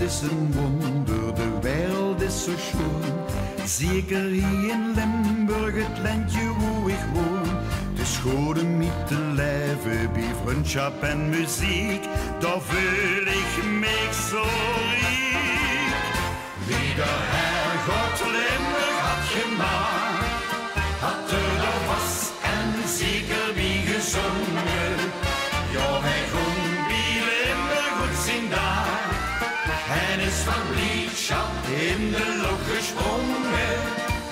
is een wonder, de wereld is zo schoon. Zeker hier in Limburg, het landje waar ik woon. Het is goed om mee te leven bij vriendschap en muziek. Daar voel ik me zo riek. Wie de Herrgott Limburg had gemaakt, had er was en zeker wie gezongen. Ja, hij kon bij Limburg goed zien daar. En is van blijdschap in de lucht gesprongen.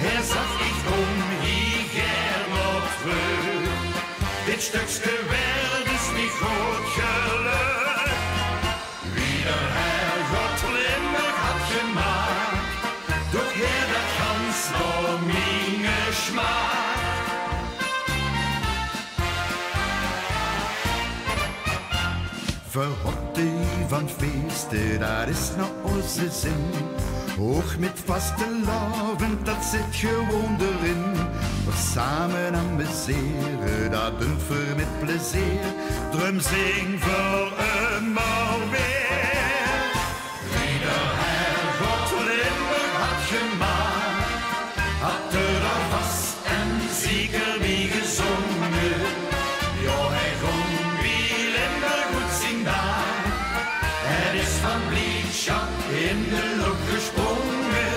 Hij zag ik kom hier gern op terug. Dit stukje wereld is niet goed geluk. Wie de Herrgott Limburg had gemaakt, doch hij dat gans door mijn smaak. Verhotte van feesten, dat is naar onze zin. Hoog met vaste lavend, dat zit gewoon erin. We samen amuseren, dat doen we met plezier. Drum zing voor eenmaal weer. Wie de Herrgott Limburg had gemaakt, had er al vast en zeker wie gezongen. Ja, hij kon wie Limburg goed zien daar. Er is van blijdschap in de lucht gesprongen.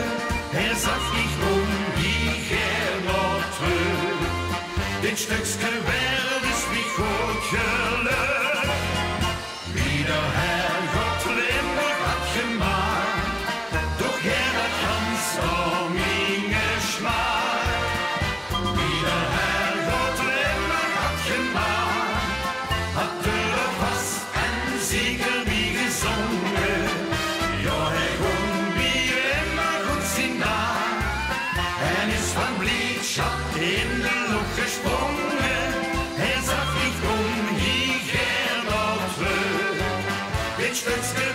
Hij zag niet om wie gern nog terug. Dit stukje wereld is niet goed geluk. Wie de Herrgott Limburg had gemaakt, doch hij dat gans door mijn smaak. Wie de Herrgott Limburg had gemaakt, had er vast en zeker wie gezongen. Ja, hij kon wie Limburg goed zien daar. En is van blijdschap in de lucht gesprongen. Hij zag niet om hier gern op terug. Dit stukje